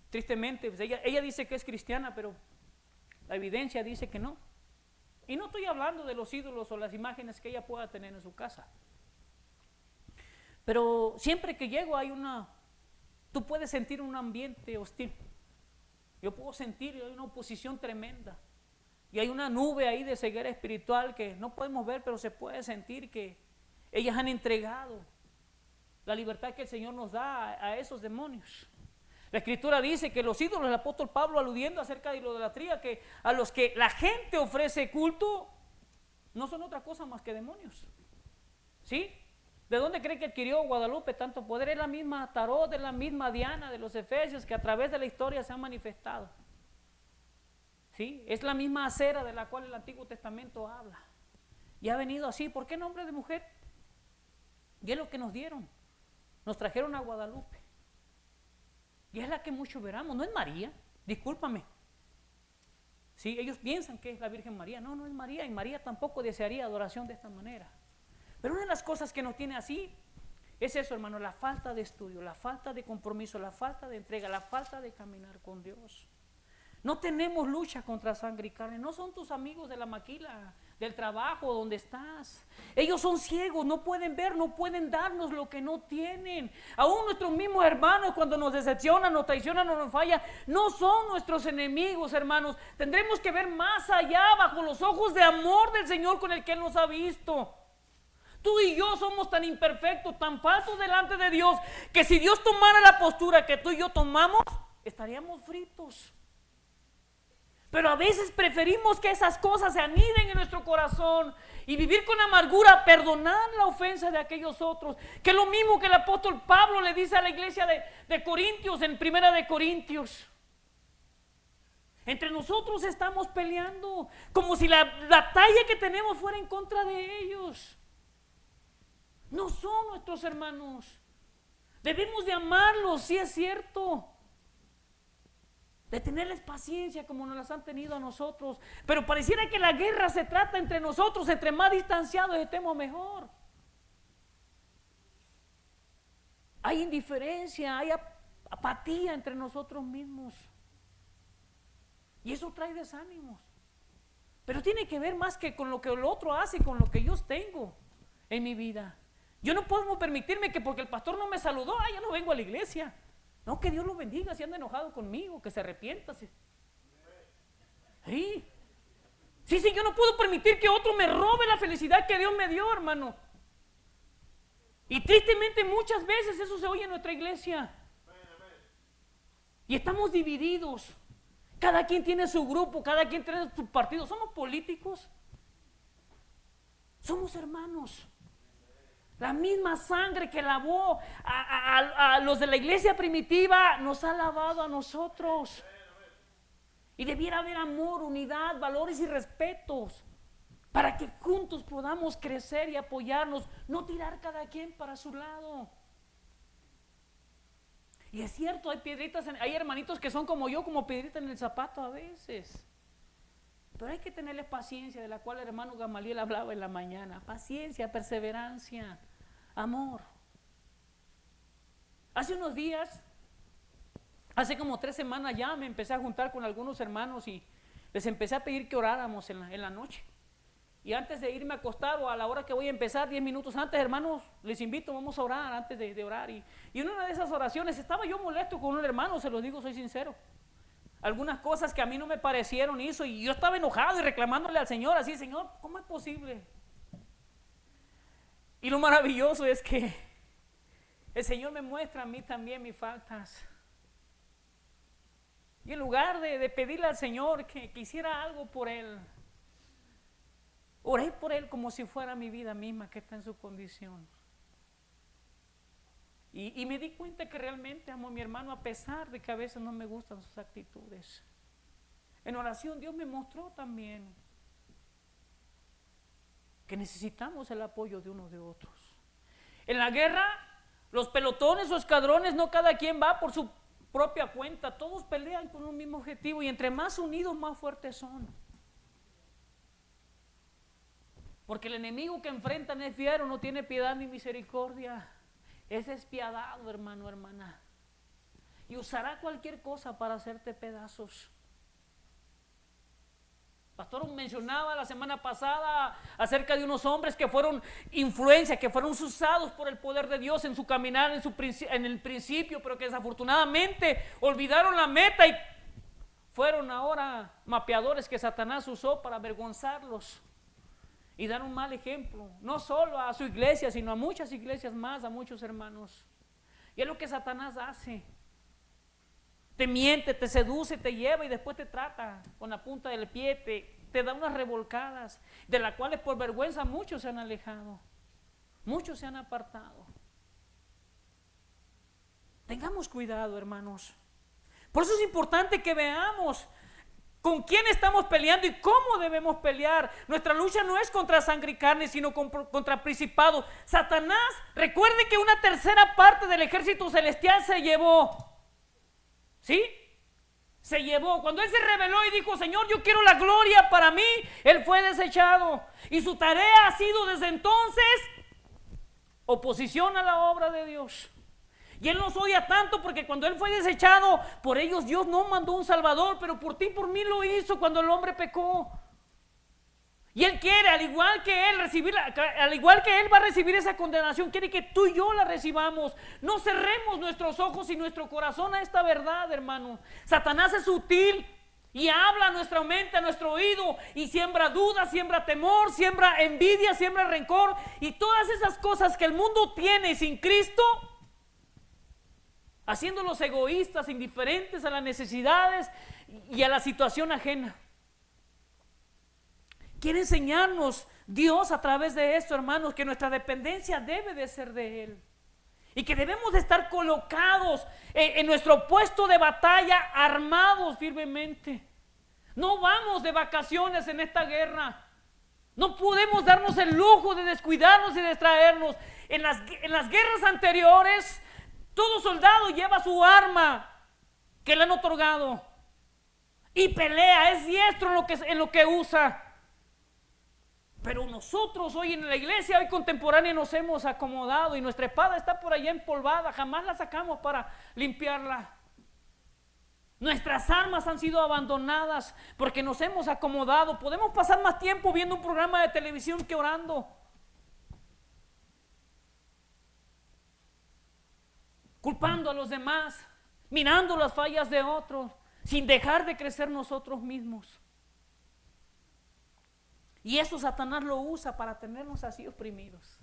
[SPEAKER 1] Tristemente, pues ella dice que es cristiana, pero la evidencia dice que no. Y no estoy hablando de los ídolos o las imágenes que ella pueda tener en su casa. Pero siempre que llego tú puedes sentir un ambiente hostil. Yo puedo sentir una oposición tremenda. Y hay una nube ahí de ceguera espiritual que no podemos ver, pero se puede sentir que ellas han entregado la libertad que el Señor nos da a esos demonios. La Escritura dice que los ídolos, el apóstol Pablo aludiendo acerca de la idolatría, que a los que la gente ofrece culto, no son otra cosa más que demonios. ¿Sí? ¿De dónde cree que adquirió Guadalupe tanto poder? Es la misma Tarot, es la misma Diana de los Efesios que a través de la historia se ha manifestado. ¿Sí? Es la misma acera de la cual el Antiguo Testamento habla. Y ha venido así. ¿Por qué nombre de mujer? Y es lo que nos dieron. Nos trajeron a Guadalupe. Y es la que muchos veramos. No es María, discúlpame. ¿Sí? Ellos piensan que es la Virgen María. No, no es María. Y María tampoco desearía adoración de esta manera. Pero una de las cosas que nos tiene así es eso, hermano, la falta de estudio, la falta de compromiso, la falta de entrega, la falta de caminar con Dios. No tenemos lucha contra sangre y carne. No son tus amigos de la maquila, del trabajo, donde estás. Ellos son ciegos, no pueden ver, no pueden darnos lo que no tienen. Aún nuestros mismos hermanos, cuando nos decepcionan, nos traicionan o nos fallan, no son nuestros enemigos, hermanos. Tendremos que ver más allá, bajo los ojos de amor del Señor con el que Él nos ha visto. Tú y yo somos tan imperfectos, tan falsos delante de Dios, que si Dios tomara la postura que tú y yo tomamos, estaríamos fritos. Pero a veces preferimos que esas cosas se aniden en nuestro corazón y vivir con amargura, perdonar la ofensa de aquellos otros, que es lo mismo que el apóstol Pablo le dice a la iglesia de Corintios, en Primera de Corintios. Entre nosotros estamos peleando como si la batalla que tenemos fuera en contra de ellos. No son nuestros hermanos. Debemos de amarlos, sí es cierto, de tenerles paciencia como nos las han tenido a nosotros, pero pareciera que la guerra se trata entre nosotros. Entre más distanciados estemos, mejor. Hay indiferencia, hay apatía entre nosotros mismos, y eso trae desánimos. Pero tiene que ver más que con lo que el otro hace, con lo que yo tengo en mi vida. Yo no puedo permitirme que porque el pastor no me saludó, ya no vengo a la iglesia. No, que Dios lo bendiga si anda enojado conmigo, que se arrepienta. Sí, yo no puedo permitir que otro me robe la felicidad que Dios me dio, hermano. Y tristemente muchas veces eso se oye en nuestra iglesia. Y estamos divididos. Cada quien tiene su grupo, cada quien tiene su partido. ¿Somos políticos? Somos hermanos. La misma sangre que lavó a los de la iglesia primitiva nos ha lavado a nosotros. Y debiera haber amor, unidad, valores y respetos para que juntos podamos crecer y apoyarnos, no tirar cada quien para su lado. Y es cierto, hay piedritas, hay hermanitos que son como yo, como piedritas en el zapato a veces. Pero hay que tenerles paciencia, de la cual el hermano Gamaliel hablaba en la mañana. Paciencia, perseverancia, amor. Hace unos días, hace como 3 semanas ya, me empecé a juntar con algunos hermanos y les empecé a pedir que oráramos en la noche. Y antes de irme a acostar o a la hora que voy a empezar, 10 minutos antes, hermanos, les invito, vamos a orar antes de orar. Y en una de esas oraciones estaba yo molesto con un hermano, se los digo, soy sincero. Algunas cosas que a mí no me parecieron hizo y yo estaba enojado y reclamándole al Señor, así, Señor, ¿cómo es posible? Y lo maravilloso es que el Señor me muestra a mí también mis faltas. Y en lugar de pedirle al Señor que hiciera algo por Él, oré por Él como si fuera mi vida misma que está en su condición. Y me di cuenta que realmente amo a mi hermano a pesar de que a veces no me gustan sus actitudes. En oración Dios me mostró también que necesitamos el apoyo de unos de otros. En la guerra, los pelotones o escuadrones, no cada quien va por su propia cuenta, todos pelean con un mismo objetivo y entre más unidos más fuertes son. Porque el enemigo que enfrentan es fiero, no tiene piedad ni misericordia. Es despiadado, hermano, hermana. Y usará cualquier cosa para hacerte pedazos. Pastor mencionaba la semana pasada acerca de unos hombres que fueron influencia, que fueron usados por el poder de Dios en su caminar, en el principio, pero que desafortunadamente olvidaron la meta y fueron ahora mapeadores que Satanás usó para avergonzarlos. Y dar un mal ejemplo, no solo a su iglesia, sino a muchas iglesias más, a muchos hermanos. Y es lo que Satanás hace. Te miente, te seduce, te lleva y después te trata con la punta del pie, te da unas revolcadas, de las cuales por vergüenza muchos se han alejado, muchos se han apartado. Tengamos cuidado, hermanos. Por eso es importante que veamos ¿con quién estamos peleando y cómo debemos pelear? Nuestra lucha no es contra sangre y carne, sino contra principados. Satanás, recuerde que una tercera parte del ejército celestial se llevó. ¿Sí? Se llevó. Cuando él se rebeló y dijo, Señor, yo quiero la gloria para mí, él fue desechado. Y su tarea ha sido desde entonces oposición a la obra de Dios. Y él nos odia tanto porque cuando él fue desechado, por ellos Dios no mandó un salvador, pero por ti y por mí lo hizo cuando el hombre pecó. Y él quiere, al igual que él va a recibir esa condenación, quiere que tú y yo la recibamos. No cerremos nuestros ojos y nuestro corazón a esta verdad, hermano. Satanás es sutil y habla a nuestra mente, a nuestro oído, y siembra dudas, siembra temor, siembra envidia, siembra rencor, y todas esas cosas que el mundo tiene sin Cristo, haciéndolos egoístas, indiferentes a las necesidades y a la situación ajena. Quiere enseñarnos Dios a través de esto, hermanos, que nuestra dependencia debe de ser de Él. Y que debemos de estar colocados en nuestro puesto de batalla, armados firmemente. No vamos de vacaciones en esta guerra. No podemos darnos el lujo de descuidarnos y distraernos. En las guerras anteriores, todo soldado lleva su arma que le han otorgado y pelea, es diestro en lo que usa. Pero nosotros hoy en la iglesia, hoy contemporánea, nos hemos acomodado y nuestra espada está por allá empolvada, jamás la sacamos para limpiarla. Nuestras armas han sido abandonadas porque nos hemos acomodado. Podemos pasar más tiempo viendo un programa de televisión que orando. culpando a los demás, mirando las fallas de otros, sin dejar de crecer nosotros mismos. Y eso Satanás lo usa para tenernos así oprimidos,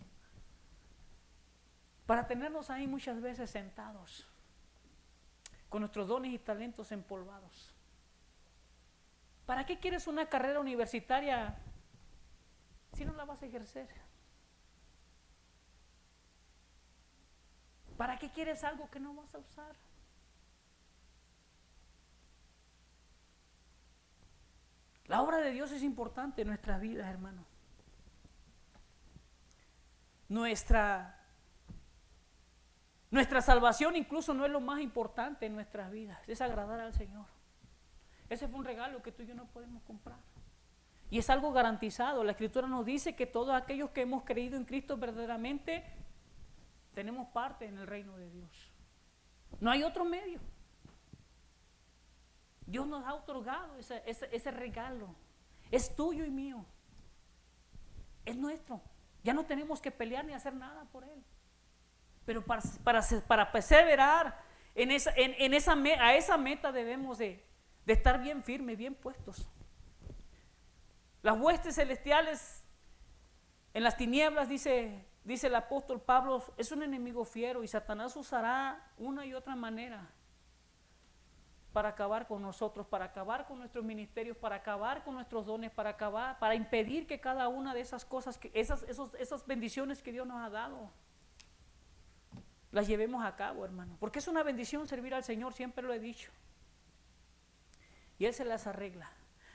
[SPEAKER 1] para tenernos ahí muchas veces sentados, con nuestros dones y talentos empolvados. ¿Para qué quieres una carrera universitaria si no la vas a ejercer? ¿Para qué quieres algo que no vas a usar? La obra de Dios es importante en nuestras vidas, hermano. Nuestra salvación incluso no es lo más importante en nuestras vidas, es agradar al Señor. Ese fue un regalo que tú y yo no podemos comprar. Y es algo garantizado. La Escritura nos dice que todos aquellos que hemos creído en Cristo verdaderamente tenemos parte en el reino de Dios. No hay otro medio. Dios nos ha otorgado ese regalo. Es tuyo y mío. Es nuestro. Ya no tenemos que pelear ni hacer nada por él. Pero para perseverar a esa meta debemos de estar bien firmes, bien puestos. Las huestes celestiales en las tinieblas, dice el apóstol Pablo, es un enemigo fiero y Satanás usará una y otra manera para acabar con nosotros, para acabar con nuestros ministerios, para acabar con nuestros dones, para impedir que cada una de esas cosas, esas bendiciones que Dios nos ha dado, las llevemos a cabo, hermano. Porque es una bendición servir al Señor, siempre lo he dicho. Y Él se las arregla.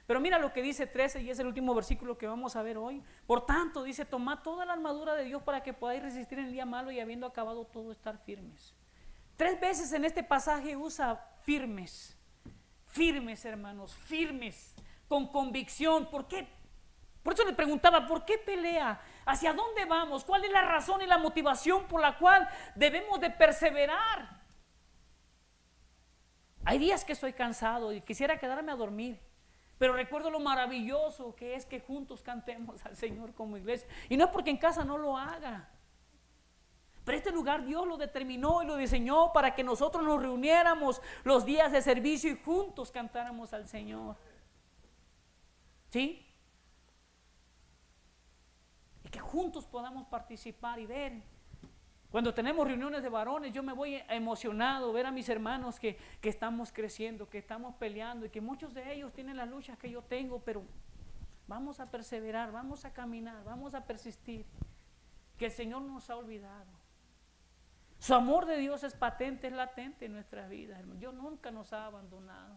[SPEAKER 1] Pero mira lo que dice 13, y es el último versículo que vamos a ver hoy. Por tanto, dice, tomad toda la armadura de Dios para que podáis resistir en el día malo y habiendo acabado todo, estar firmes. 3 veces en este pasaje usa firmes. Firmes, hermanos, firmes, con convicción. ¿Por qué? Por eso le preguntaba, ¿por qué pelea? ¿Hacia dónde vamos? ¿Cuál es la razón y la motivación por la cual debemos de perseverar? Hay días que estoy cansado y quisiera quedarme a dormir, pero recuerdo lo maravilloso que es que juntos cantemos al Señor como iglesia. Y no es porque en casa no lo haga, pero este lugar Dios lo determinó y lo diseñó para que nosotros nos reuniéramos los días de servicio y juntos cantáramos al Señor. ¿Sí? Y que juntos podamos participar y ver. Cuando tenemos reuniones de varones, yo me voy emocionado ver a mis hermanos que estamos creciendo, que estamos peleando y que muchos de ellos tienen las luchas que yo tengo, pero vamos a perseverar, vamos a caminar, vamos a persistir, que el Señor no nos ha olvidado. Su amor de Dios es patente, es latente en nuestras vidas, hermano. Dios nunca nos ha abandonado.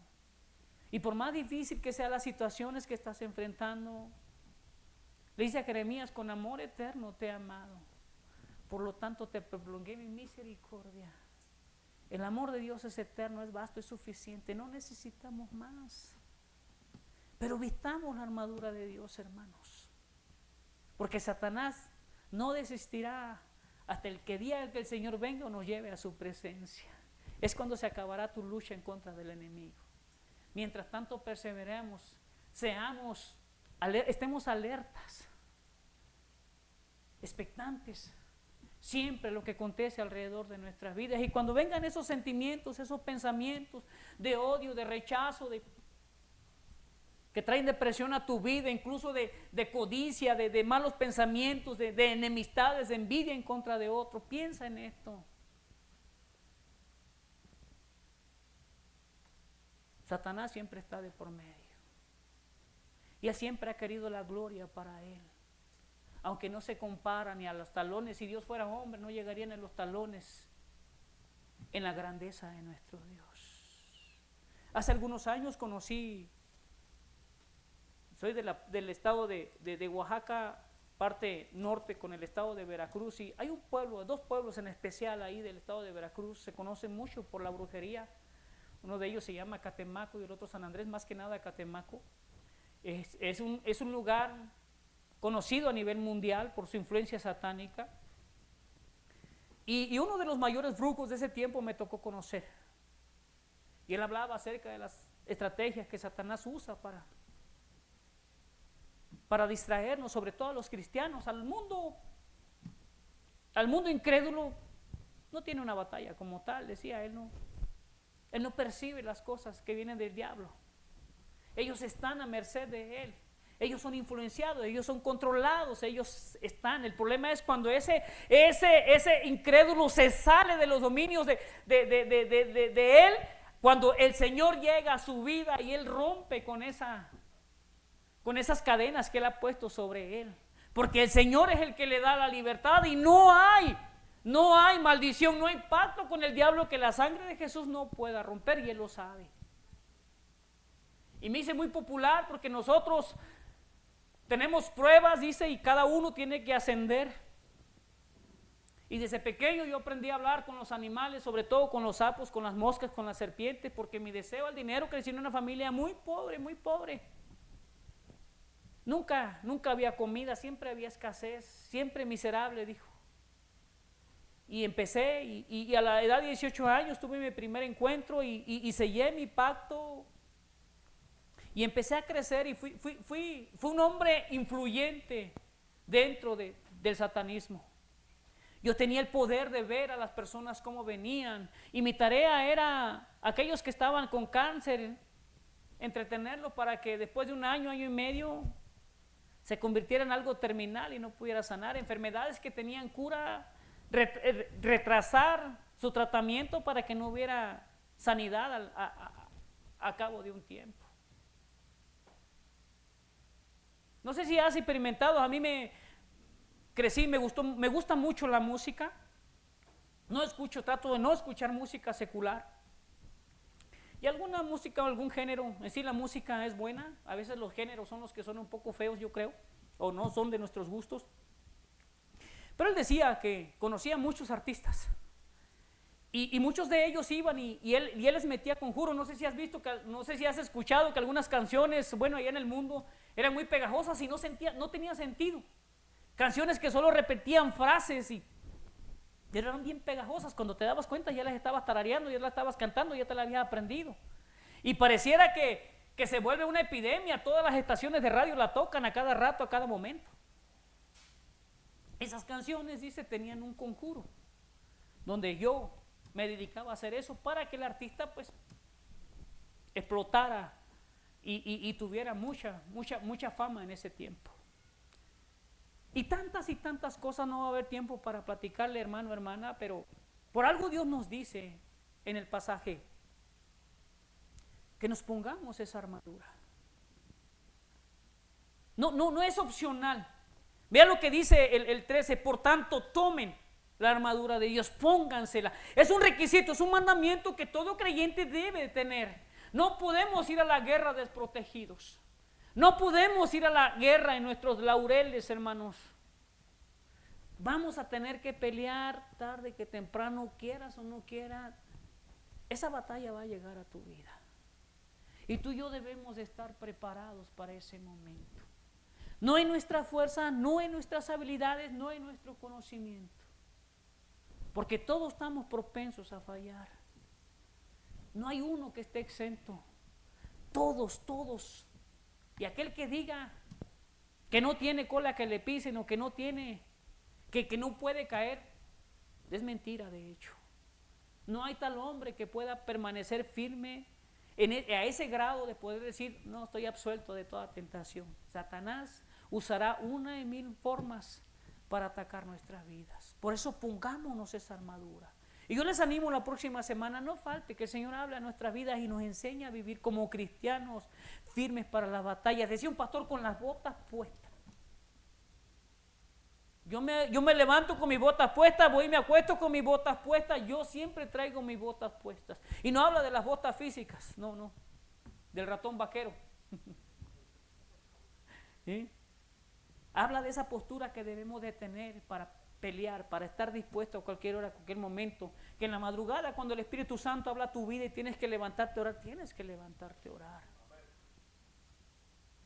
[SPEAKER 1] Y por más difícil que sean las situaciones que estás enfrentando, le dice a Jeremías, con amor eterno te he amado. Por lo tanto te prolongué mi misericordia. El amor de Dios es eterno, es vasto, es suficiente. No necesitamos más. Pero vistamos la armadura de Dios, hermanos. Porque Satanás no desistirá hasta el día que el Señor venga o nos lleve a su presencia. Es cuando se acabará tu lucha en contra del enemigo. Mientras tanto perseveremos, estemos alertas, expectantes, siempre lo que acontece alrededor de nuestras vidas. Y cuando vengan esos sentimientos, esos pensamientos de odio, de rechazo, que traen depresión a tu vida, incluso de codicia, de malos pensamientos, de enemistades, de envidia en contra de otro, piensa en esto. Satanás siempre está de por medio. Y él siempre ha querido la gloria para él. Aunque no se compara ni a los talones. Si Dios fuera hombre, no llegaría ni a los talones en la grandeza de nuestro Dios. Hace algunos años soy del estado de Oaxaca, parte norte con el estado de Veracruz, y hay dos pueblos en especial ahí del estado de Veracruz, se conocen mucho por la brujería. Uno de ellos se llama Catemaco y el otro San Andrés, más que nada Catemaco. Es un lugar conocido a nivel mundial por su influencia satánica. Y uno de los mayores brujos de ese tiempo me tocó conocer. Y él hablaba acerca de las estrategias que Satanás usa para distraernos, sobre todo a los cristianos, al mundo incrédulo. no tiene una batalla como tal, decía él, él no percibe las cosas que vienen del diablo. Ellos están a merced de él. Ellos son influenciados, ellos son controlados, ellos están. El problema es cuando ese incrédulo se sale de los dominios de él, cuando el Señor llega a su vida y él rompe con esas cadenas que él ha puesto sobre él. Porque el Señor es el que le da la libertad y no hay maldición, no hay pacto con el diablo que la sangre de Jesús no pueda romper, y él lo sabe. Y me hice muy popular porque nosotros tenemos pruebas, dice, y cada uno tiene que ascender. Y desde pequeño yo aprendí a hablar con los animales, sobre todo con los sapos, con las moscas, con las serpientes, porque mi deseo al dinero, crecí en una familia muy pobre, muy pobre. Nunca había comida, siempre había escasez, siempre miserable, dijo. Y empecé, y a la edad de 18 años tuve mi primer encuentro y sellé mi pacto. Y empecé a crecer y fui un hombre influyente dentro del satanismo. Yo tenía el poder de ver a las personas cómo venían, y mi tarea era aquellos que estaban con cáncer, entretenerlos para que después de un año y medio se convirtiera en algo terminal y no pudiera sanar. Enfermedades que tenían cura, retrasar su tratamiento para que no hubiera sanidad a cabo de un tiempo. No sé si has experimentado, a mí me gusta mucho la música. Trato de no escuchar música secular. Y alguna música o algún género, en sí la música es buena, a veces los géneros son los que son un poco feos, yo creo, o no son de nuestros gustos. Pero él decía que conocía muchos artistas, y muchos de ellos iban y él les metía conjuro. No sé si has visto, no sé si has escuchado que algunas canciones, bueno, allá en el mundo, eran muy pegajosas y no tenía sentido. Canciones que solo repetían frases y eran bien pegajosas. Cuando te dabas cuenta ya las estabas tarareando, ya las estabas cantando, ya te las habías aprendido. Y pareciera que se vuelve una epidemia. Todas las estaciones de radio la tocan a cada rato, a cada momento. Esas canciones, dice, tenían un conjuro, donde yo me dedicaba a hacer eso para que el artista pues explotara y tuviera mucha fama en ese tiempo. Y tantas cosas, no va a haber tiempo para platicarle, hermano, hermana, pero por algo Dios nos dice en el pasaje que nos pongamos esa armadura. No es opcional. Vean lo que dice el 13, por tanto tomen la armadura de Dios, póngansela. Es un requisito, es un mandamiento que todo creyente debe tener. No podemos ir a la guerra desprotegidos. No podemos ir a la guerra en nuestros laureles, hermanos. Vamos a tener que pelear tarde que temprano, quieras o no quieras. Esa batalla va a llegar a tu vida. Y tú y yo debemos de estar preparados para ese momento. No en nuestra fuerza, no en nuestras habilidades, no en nuestro conocimiento. Porque todos estamos propensos a fallar. No hay uno que esté exento. Todos. Y aquel que diga que no tiene cola que le pisen o que no tiene, que no puede caer, es mentira, de hecho. No hay tal hombre que pueda permanecer firme a ese grado de poder decir, no, estoy absuelto de toda tentación. Satanás usará 1,000 formas para atacar nuestras vidas. Por eso pongámonos esa armadura. Y yo les animo la próxima semana, no falte que el Señor hable a nuestras vidas y nos enseñe a vivir como cristianos firmes para las batallas. Decía un pastor, con las botas puestas. Yo me levanto con mis botas puestas, voy y me acuesto con mis botas puestas. Yo siempre traigo mis botas puestas. Y no habla de las botas físicas, no, del ratón vaquero. ¿Sí? Habla de esa postura que debemos de tener para pelear, para estar dispuesto a cualquier hora, a cualquier momento. Que en la madrugada, cuando el Espíritu Santo habla a tu vida y tienes que levantarte a orar, tienes que levantarte a orar.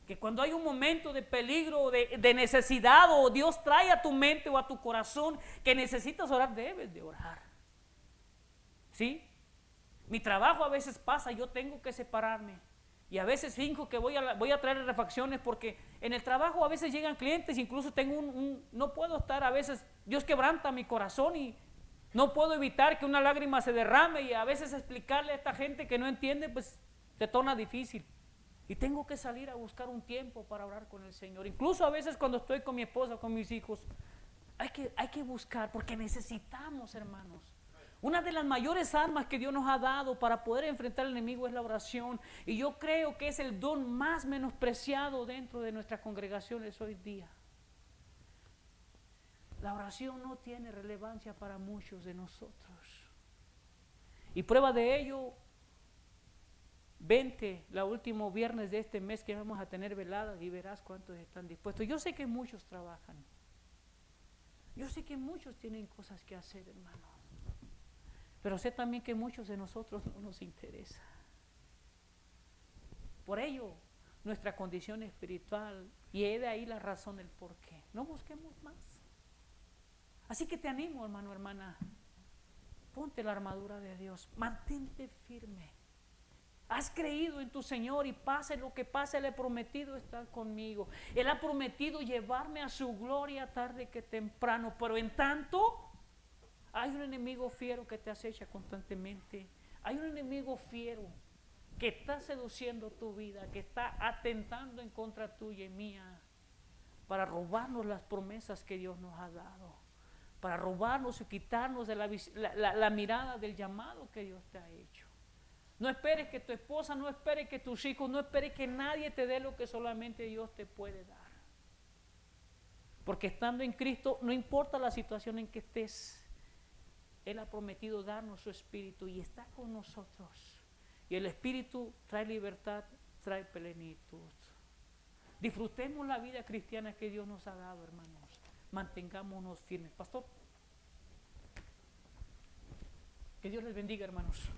[SPEAKER 1] Que cuando hay un momento de peligro, de necesidad, o Dios trae a tu mente o a tu corazón que necesitas orar, debes de orar. ¿Sí? Mi trabajo a veces pasa, yo tengo que separarme. Y a veces finjo que voy a traer refacciones porque en el trabajo a veces llegan clientes, incluso tengo no puedo estar, a veces Dios quebranta mi corazón y No puedo evitar que una lágrima se derrame y a veces explicarle a esta gente que no entiende, pues se torna difícil. Y tengo que salir a buscar un tiempo para orar con el Señor. Incluso a veces cuando estoy con mi esposa, con mis hijos, hay que buscar, porque necesitamos, hermanos. Una de las mayores armas que Dios nos ha dado para poder enfrentar al enemigo es la oración. Y yo creo que es el don más menospreciado dentro de nuestras congregaciones hoy día. La oración no tiene relevancia para muchos de nosotros. Y prueba de ello, vente el último viernes de este mes que vamos a tener veladas y verás cuántos están dispuestos. Yo sé que muchos trabajan. Yo sé que muchos tienen cosas que hacer, hermano. Pero sé también que muchos de nosotros no nos interesa. Por ello, nuestra condición espiritual, y he de ahí la razón del por qué. No busquemos más. Así que te animo, hermano, hermana. Ponte la armadura de Dios. Mantente firme. Has creído en tu Señor y pase lo que pase, Él ha prometido estar conmigo. Él ha prometido llevarme a su gloria tarde que temprano. Pero en tanto, hay un enemigo fiero que te acecha constantemente. Hay un enemigo fiero que está seduciendo tu vida, que está atentando en contra tuya y mía para robarnos las promesas que Dios nos ha dado, para robarnos y quitarnos de la mirada del llamado que Dios te ha hecho. No esperes que tu esposa, no esperes que tus hijos, no esperes que nadie te dé lo que solamente Dios te puede dar. Porque estando en Cristo, no importa la situación en que estés, Él ha prometido darnos su Espíritu y está con nosotros. Y el Espíritu trae libertad, trae plenitud. Disfrutemos la vida cristiana que Dios nos ha dado, hermanos. Mantengámonos firmes. Pastor, que Dios les bendiga, hermanos.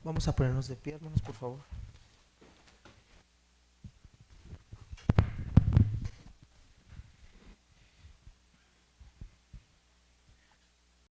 [SPEAKER 2] Vamos a ponernos de pie, hermanos, por favor.